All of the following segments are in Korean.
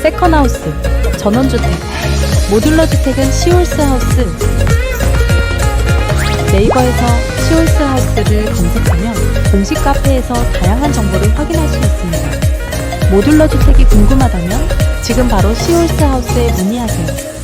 세컨하우스, 전원주택, 모듈러 주택은 시홀스하우스. 네이버에서 시홀스하우스를 검색하면 공식 카페에서 다양한 정보를 확인할 수 있습니다. 모듈러 주택이 궁금하다면 지금 바로 시홀스하우스에 문의하세요.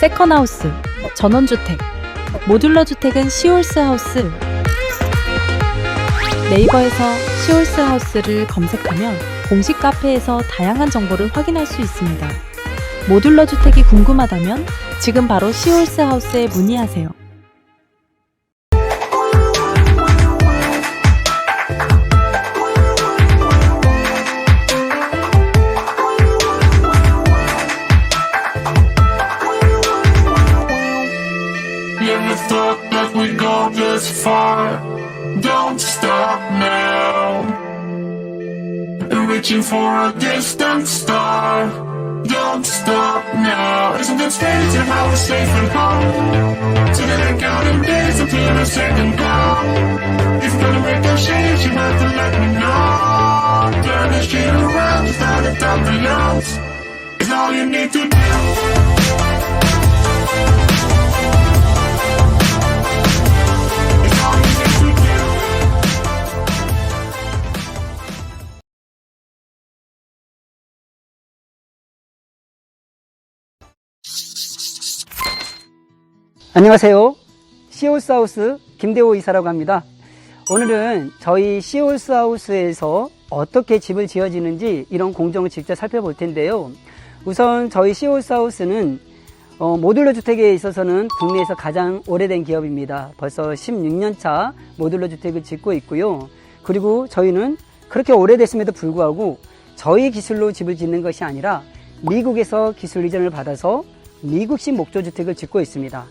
세컨하우스, 전원주택, 모듈러 주택은 시홀스하우스. 네이버에서 시홀스하우스를 검색하면 공식 카페에서 다양한 정보를 확인할 수 있습니다. 모듈러 주택이 궁금하다면 지금 바로 시홀스하우스에 문의하세요. Never thought that we'd go this far. Don't stop now. Reaching for a distant star. Don't stop now. Isn't it strange how we're safe and home? Together counting days until the second call. If you're gonna make a change, you have to let me know. Turn this shit around, just start it down the yards. It's all you need to do. 안녕하세요. 시홀스하우스 김대호 이사라고 합니다. 오늘은 저희 시홀스하우스에서 어떻게 집을 지어지는지 이런 공정을 직접 살펴볼 텐데요. 우선 저희 시홀스하우스는 모듈러 주택에 있어서는 국내에서 가장 오래된 기업입니다. 벌써 16년차 모듈러 주택을 짓고 있고요. 그리고 저희는 그렇게 오래됐음에도 불구하고 저희 기술로 집을 짓는 것이 아니라 미국에서 기술 이전을 받아서 미국식 목조주택을 짓고 있습니다.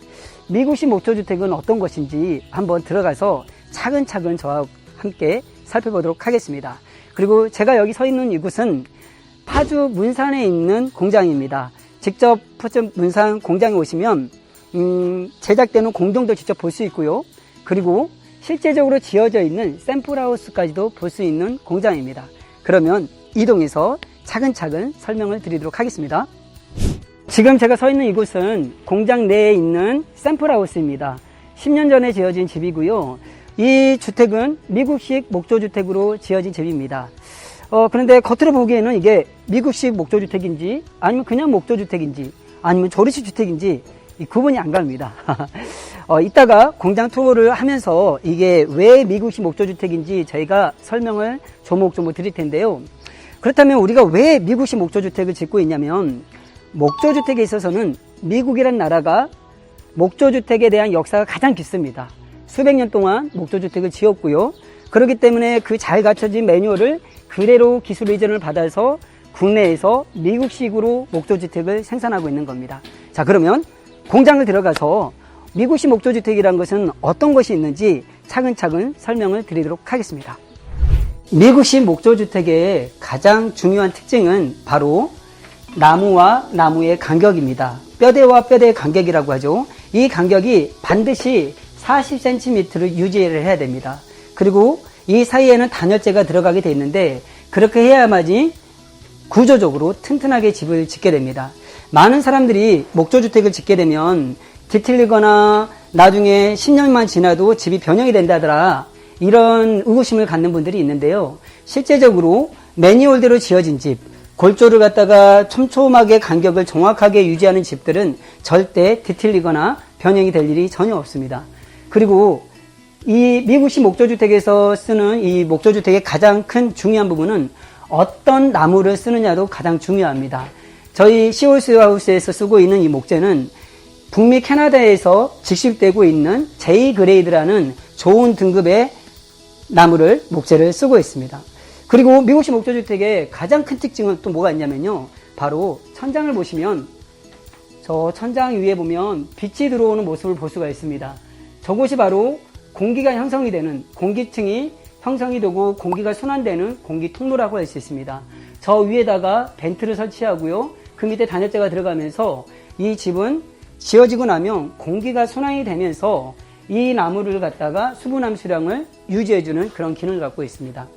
미국식 목조주택은 어떤 것인지 한번 들어가서 차근차근 저와 함께 살펴보도록 하겠습니다. 그리고 제가 여기 서 있는 이곳은 파주 문산에 있는 공장입니다. 직접 파주 문산 공장에 오시면 제작되는 공정도 직접 볼 수 있고요. 그리고 실제적으로 지어져 있는 샘플하우스까지도 볼 수 있는 공장입니다. 그러면 이동해서 차근차근 설명을 드리도록 하겠습니다. 지금 제가 서 있는 이곳은 공장 내에 있는 샘플하우스입니다. 10년 전에 지어진 집이고요. 이 주택은 미국식 목조주택으로 지어진 집입니다. 그런데 겉으로 보기에는 이게 미국식 목조주택인지 아니면 그냥 목조주택인지 아니면 조립식 주택인지 구분이 안 갑니다. 이따가 공장 투어를 하면서 이게 왜 미국식 목조주택인지 저희가 설명을 조목조목 드릴 텐데요. 그렇다면 우리가 왜 미국식 목조주택을 짓고 있냐면 목조주택에 있어서는 미국이란 나라가 목조주택에 대한 역사가 가장 깊습니다. 수백 년 동안 목조주택을 지었고요. 그렇기 때문에 그 잘 갖춰진 매뉴얼을 그대로 기술 이전을 받아서 국내에서 미국식으로 목조주택을 생산하고 있는 겁니다. 자, 그러면 공장을 들어가서 미국식 목조주택이라는 것은 어떤 것이 있는지 차근차근 설명을 드리도록 하겠습니다. 미국식 목조주택의 가장 중요한 특징은 바로 나무와 나무의 간격입니다. 뼈대와 뼈대의 간격이라고 하죠. 이 간격이 반드시 40cm를 유지를 해야 됩니다. 그리고 이 사이에는 단열재가 들어가게 되어 있는데 그렇게 해야만이 구조적으로 튼튼하게 집을 짓게 됩니다. 많은 사람들이 목조주택을 짓게 되면 뒤틀리거나 나중에 10년만 지나도 집이 변형이 된다더라 이런 의구심을 갖는 분들이 있는데요. 실제적으로 매뉴얼대로 지어진 집, 골조를 갖다가 촘촘하게 간격을 정확하게 유지하는 집들은 절대 뒤틀리거나 변형이 될 일이 전혀 없습니다. 그리고 이 미국식 목조주택에서 쓰는 이 목조주택의 가장 큰 중요한 부분은 어떤 나무를 쓰느냐도 가장 중요합니다. 저희 시홀스하우스에서 쓰고 있는 이 목재는 북미 캐나다에서 직수입되고 있는 J 그레이드라는 좋은 등급의 나무를 목재를 쓰고 있습니다. 그리고 미국식 목조주택의 가장 큰 특징은 또 뭐가 있냐면요. 바로 천장을 보시면 저 천장 위에 보면 빛이 들어오는 모습을 볼 수가 있습니다. 저곳이 바로 공기가 형성이 되는 공기층이 형성이 되고 공기가 순환되는 공기 통로라고 할 수 있습니다. 저 위에다가 벤트를 설치하고요. 그 밑에 단열재가 들어가면서 이 집은 지어지고 나면 공기가 순환이 되면서 이 나무를 갖다가 수분 함수량을 유지해주는 그런 기능을 갖고 있습니다.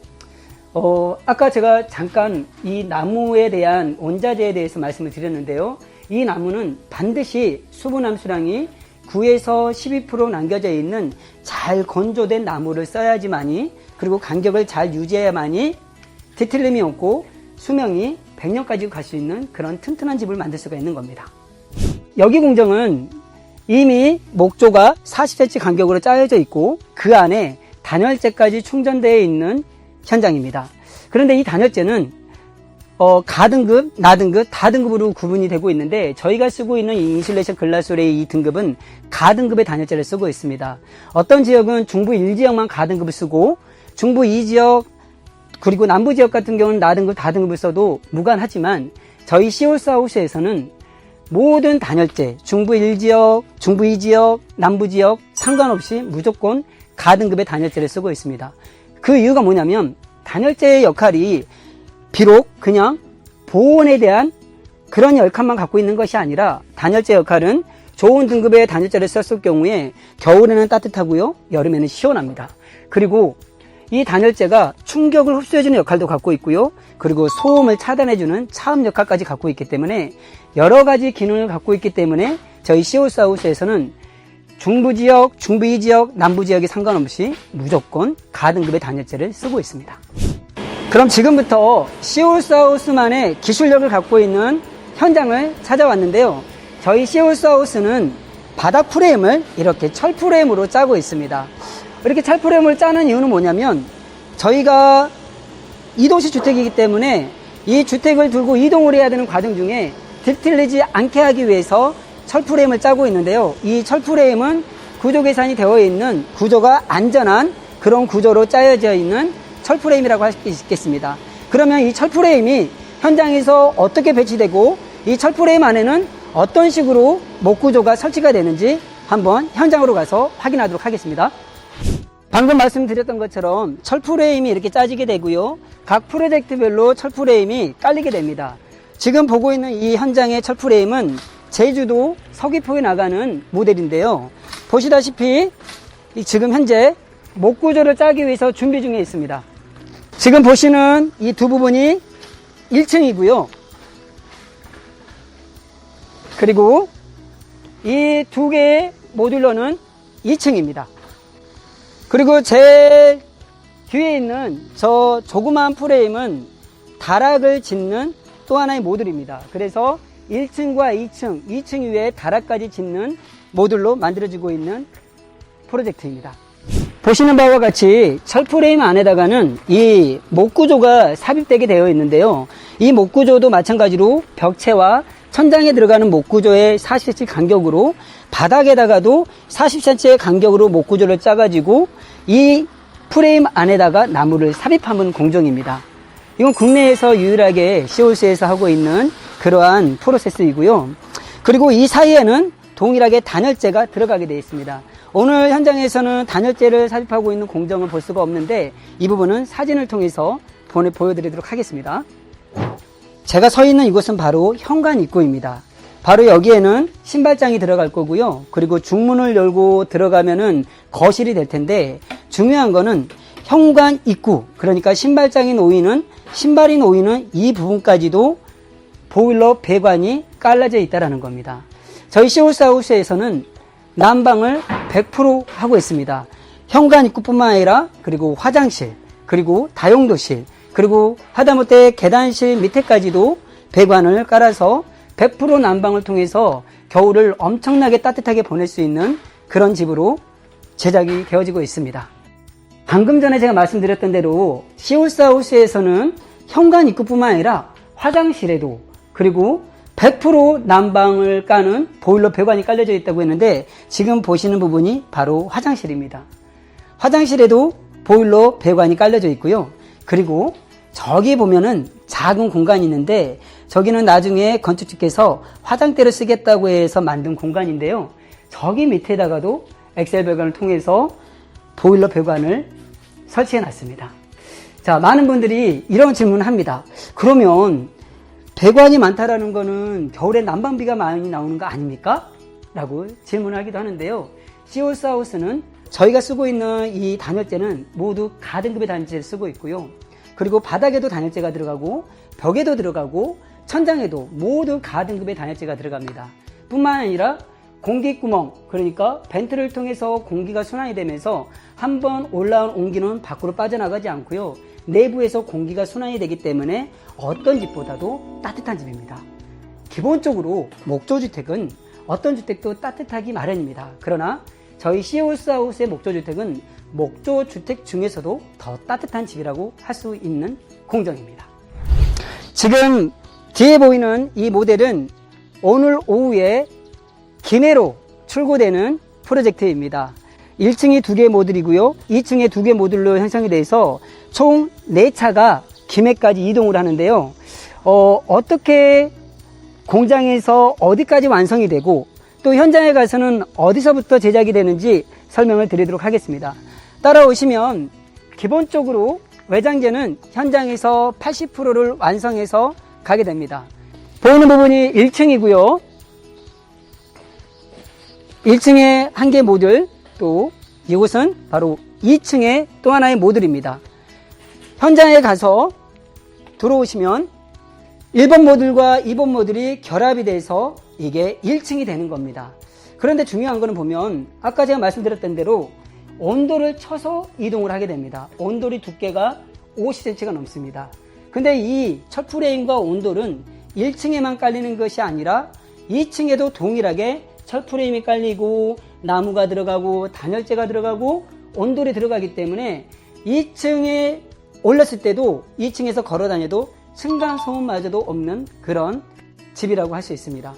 아까 제가 잠깐 이 나무에 대한 원자재에 대해서 말씀을 드렸는데요. 이 나무는 반드시 수분 함수량이 9에서 12% 남겨져 있는 잘 건조된 나무를 써야지만이, 그리고 간격을 잘 유지해야만이 뒤틀림이 없고 수명이 100년까지 갈 수 있는 그런 튼튼한 집을 만들 수가 있는 겁니다. 여기 공정은 이미 목조가 40cm 간격으로 짜여져 있고 그 안에 단열재까지 충전되어 있는 현장입니다. 그런데 이 단열재는 가등급, 나등급, 다등급으로 구분이 되고 있는데 저희가 쓰고 있는 이 인슐레이션 글라솔의 이 등급은 가등급의 단열재를 쓰고 있습니다. 어떤 지역은 중부 1지역만 가등급을 쓰고 중부 2지역 그리고 남부 지역 같은 경우는 나등급, 다등급을 써도 무관하지만 저희 시올스하우스에서는 모든 단열재, 중부 1지역, 중부 2지역, 남부 지역 상관없이 무조건 가등급의 단열재를 쓰고 있습니다. 그 이유가 뭐냐면 단열재의 역할이 비록 그냥 보온에 대한 그런 역할만 갖고 있는 것이 아니라 단열재 역할은 좋은 등급의 단열재를 썼을 경우에 겨울에는 따뜻하고요, 여름에는 시원합니다. 그리고 이 단열재가 충격을 흡수해주는 역할도 갖고 있고요, 그리고 소음을 차단해주는 차음 역할까지 갖고 있기 때문에 여러 가지 기능을 갖고 있기 때문에 저희 시올스하우스에서는 중부 지역, 중부 2지역, 남부 지역에 상관없이 무조건 가등급의 단열재를 쓰고 있습니다. 그럼 지금부터 시올스하우스만의 기술력을 갖고 있는 현장을 찾아왔는데요. 저희 시올스하우스는 바닥 프레임을 이렇게 철 프레임으로 짜고 있습니다. 이렇게 철 프레임을 짜는 이유는 뭐냐면 저희가 이동식 주택이기 때문에 이 주택을 들고 이동을 해야 되는 과정 중에 뒤틀리지 않게 하기 위해서 철 프레임을 짜고 있는데요. 이 철 프레임은 구조 계산이 되어 있는 구조가 안전한 그런 구조로 짜여져 있는 철 프레임이라고 할 수 있겠습니다. 그러면 이 철 프레임이 현장에서 어떻게 배치되고 이 철 프레임 안에는 어떤 식으로 목 구조가 설치가 되는지 한번 현장으로 가서 확인하도록 하겠습니다. 방금 말씀드렸던 것처럼 철 프레임이 이렇게 짜지게 되고요. 각 프로젝트별로 철 프레임이 깔리게 됩니다. 지금 보고 있는 이 현장의 철 프레임은 제주도 서귀포에 나가는 모델인데요. 보시다시피 지금 현재 목 구조를 짜기 위해서 준비 중에 있습니다. 지금 보시는 이 두 부분이 1층이고요. 그리고 이 두 개의 모듈러는 2층입니다. 그리고 제 뒤에 있는 저 조그마한 프레임은 다락을 짓는 또 하나의 모듈입니다. 그래서 1층과 2층 위에 다락까지 짓는 모듈로 만들어지고 있는 프로젝트입니다. 보시는 바와 같이 철 프레임 안에다가는 이 목 구조가 삽입되게 되어 있는데요. 이 목 구조도 마찬가지로 벽체와 천장에 들어가는 목 구조의 40cm 간격으로 바닥에다가도 40cm의 간격으로 목 구조를 짜가지고 이 프레임 안에다가 나무를 삽입하는 공정입니다. 이건 국내에서 유일하게 시올스에서 하고 있는 그러한 프로세스이고요. 그리고 이 사이에는 동일하게 단열재가 들어가게 되어 있습니다. 오늘 현장에서는 단열재를 삽입하고 있는 공정을 볼 수가 없는데 이 부분은 사진을 통해서 보여드리도록 하겠습니다. 제가 서 있는 이곳은 바로 현관 입구입니다. 바로 여기에는 신발장이 들어갈 거고요. 그리고 중문을 열고 들어가면은 거실이 될 텐데 중요한 거는 현관 입구, 그러니까 신발장이 놓이는 신발이 놓이는 이 부분까지도 보일러 배관이 깔라져 있다는 겁니다. 저희 시올스하우스에서는 난방을 100% 하고 있습니다. 현관 입구뿐만 아니라 그리고 화장실, 그리고 다용도실, 그리고 하다못해 계단실 밑에까지도 배관을 깔아서 100% 난방을 통해서 겨울을 엄청나게 따뜻하게 보낼 수 있는 그런 집으로 제작이 되어지고 있습니다. 방금 전에 제가 말씀드렸던 대로 시올스하우스에서는 현관 입구뿐만 아니라 화장실에도 그리고 100% 난방을 까는 보일러 배관이 깔려져 있다고 했는데 지금 보시는 부분이 바로 화장실입니다. 화장실에도 보일러 배관이 깔려져 있고요. 그리고 저기 보면은 작은 공간이 있는데 저기는 나중에 건축주께서 화장대를 쓰겠다고 해서 만든 공간인데요. 저기 밑에다가도 엑셀 배관을 통해서 보일러 배관을 설치해 놨습니다. 자, 많은 분들이 이런 질문을 합니다. 그러면 배관이 많다라는 거는 겨울에 난방비가 많이 나오는 거 아닙니까? 라고 질문을 하기도 하는데요. 시올스하우스는 저희가 쓰고 있는 이 단열재는 모두 가등급의 단열재를 쓰고 있고요. 그리고 바닥에도 단열재가 들어가고 벽에도 들어가고 천장에도 모두 가등급의 단열재가 들어갑니다. 뿐만 아니라 공기구멍, 그러니까 벤트를 통해서 공기가 순환이 되면서 한번 올라온 온기는 밖으로 빠져나가지 않고요. 내부에서 공기가 순환이 되기 때문에 어떤 집보다도 따뜻한 집입니다. 기본적으로 목조주택은 어떤 주택도 따뜻하기 마련입니다. 그러나 저희 시홀스하우스의 목조주택은 목조주택 중에서도 더 따뜻한 집이라고 할 수 있는 공정입니다. 지금 뒤에 보이는 이 모델은 오늘 오후에 기내로 출고되는 프로젝트입니다. 1층이 2개 모듈이고요. 2층에 2개 모듈로 형성이 돼서 총 4차가 김해까지 이동을 하는데요. 어떻게 공장에서 어디까지 완성이 되고 또 현장에 가서는 어디서부터 제작이 되는지 설명을 드리도록 하겠습니다. 따라오시면 기본적으로 외장재는 현장에서 80%를 완성해서 가게 됩니다. 보이는 부분이 1층이고요. 1층에 1개 모듈, 또 이곳은 바로 2층의 또 하나의 모듈입니다. 현장에 가서 들어오시면 1번 모듈과 2번 모듈이 결합이 돼서 이게 1층이 되는 겁니다. 그런데 중요한 거는 보면 아까 제가 말씀드렸던 대로 온도를 쳐서 이동을 하게 됩니다. 온돌이 두께가 50cm가 넘습니다. 근데 이 철프레임과 온돌은 1층에만 깔리는 것이 아니라 2층에도 동일하게 철프레임이 깔리고 나무가 들어가고 단열재가 들어가고 온돌이 들어가기 때문에 2층에 올랐을 때도 2층에서 걸어 다녀도 층간소음마저도 없는 그런 집이라고 할 수 있습니다.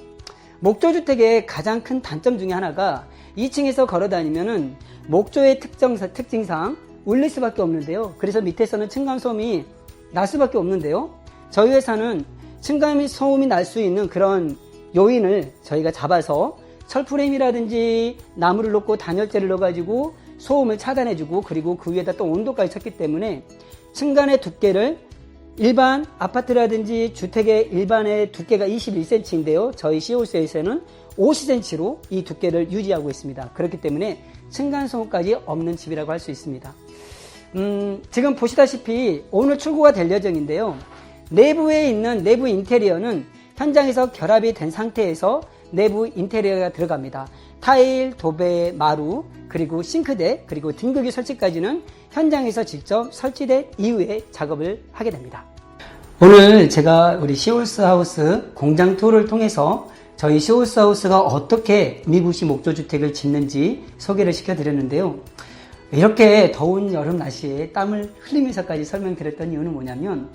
목조주택의 가장 큰 단점 중에 하나가 2층에서 걸어 다니면은 목조의 특징상 울릴 수밖에 없는데요. 그래서 밑에서는 층간소음이 날 수밖에 없는데요. 저희 회사는 층간소음이 날 수 있는 그런 요인을 저희가 잡아서 철프레임이라든지 나무를 넣고 단열재를 넣어가지고 소음을 차단해주고 그리고 그 위에다 또 온도까지 쳤기 때문에 층간의 두께를 일반 아파트라든지 주택의 일반의 두께가 21cm인데요. 저희 시홀스에서는 50cm로 이 두께를 유지하고 있습니다. 그렇기 때문에 층간소음까지 없는 집이라고 할 수 있습니다. 지금 보시다시피 오늘 출고가 될 예정인데요. 내부에 있는 내부 인테리어는 현장에서 결합이 된 상태에서 내부 인테리어가 들어갑니다. 타일, 도배, 마루, 그리고 싱크대, 그리고 등극이 설치까지는 현장에서 직접 설치된 이후에 작업을 하게 됩니다. 오늘 제가 우리 시홀스하우스 공장 투어를 통해서 저희 시홀스하우스가 어떻게 미국식 목조주택을 짓는지 소개를 시켜드렸는데요. 이렇게 더운 여름 날씨에 땀을 흘리면서까지 설명드렸던 이유는 뭐냐면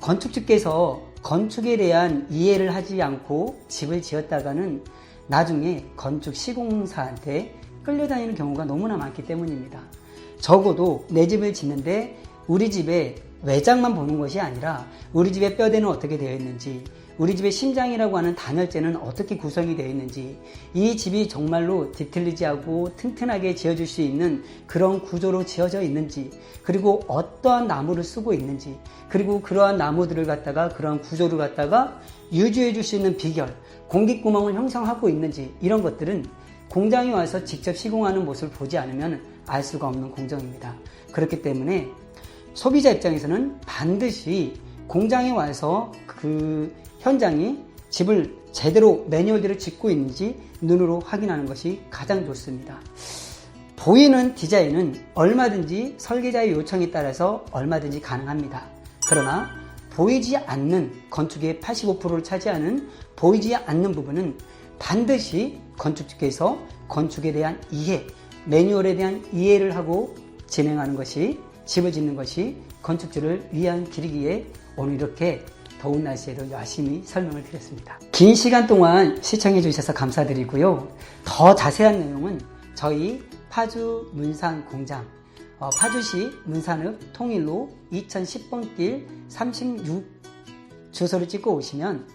건축주께서 건축에 대한 이해를 하지 않고 집을 지었다가는 나중에 건축 시공사한테 끌려다니는 경우가 너무나 많기 때문입니다. 적어도 내 집을 짓는데 우리 집의 외장만 보는 것이 아니라 우리 집의 뼈대는 어떻게 되어 있는지, 우리 집의 심장이라고 하는 단열재는 어떻게 구성이 되어 있는지, 이 집이 정말로 디틀리지하고 튼튼하게 지어줄 수 있는 그런 구조로 지어져 있는지, 그리고 어떠한 나무를 쓰고 있는지, 그리고 그러한 나무들을 갖다가 그러한 구조를 갖다가 유지해 줄 수 있는 비결, 공기구멍을 형성하고 있는지, 이런 것들은 공장에 와서 직접 시공하는 모습을 보지 않으면 알 수가 없는 공정입니다. 그렇기 때문에 소비자 입장에서는 반드시 공장에 와서 그 현장이 집을 제대로 매뉴얼대로 짓고 있는지 눈으로 확인하는 것이 가장 좋습니다. 보이는 디자인은 얼마든지 설계자의 요청에 따라서 얼마든지 가능합니다. 그러나 보이지 않는 건축의 85%를 차지하는 보이지 않는 부분은 반드시 건축주께서 건축에 대한 이해, 매뉴얼에 대한 이해를 하고 진행하는 것이, 집을 짓는 것이 건축주를 위한 길이기에 오늘 이렇게 더운 날씨에도 열심히 설명을 드렸습니다. 긴 시간 동안 시청해 주셔서 감사드리고요. 더 자세한 내용은 저희 파주 문산 공장, 파주시 문산읍 통일로 2010번 길 36 주소를 찍고 오시면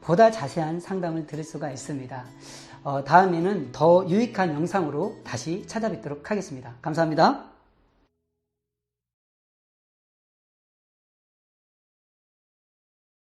보다 자세한 상담을 들을 수가 있습니다. 다음에는 더 유익한 영상으로 다시 찾아뵙도록 하겠습니다. 감사합니다.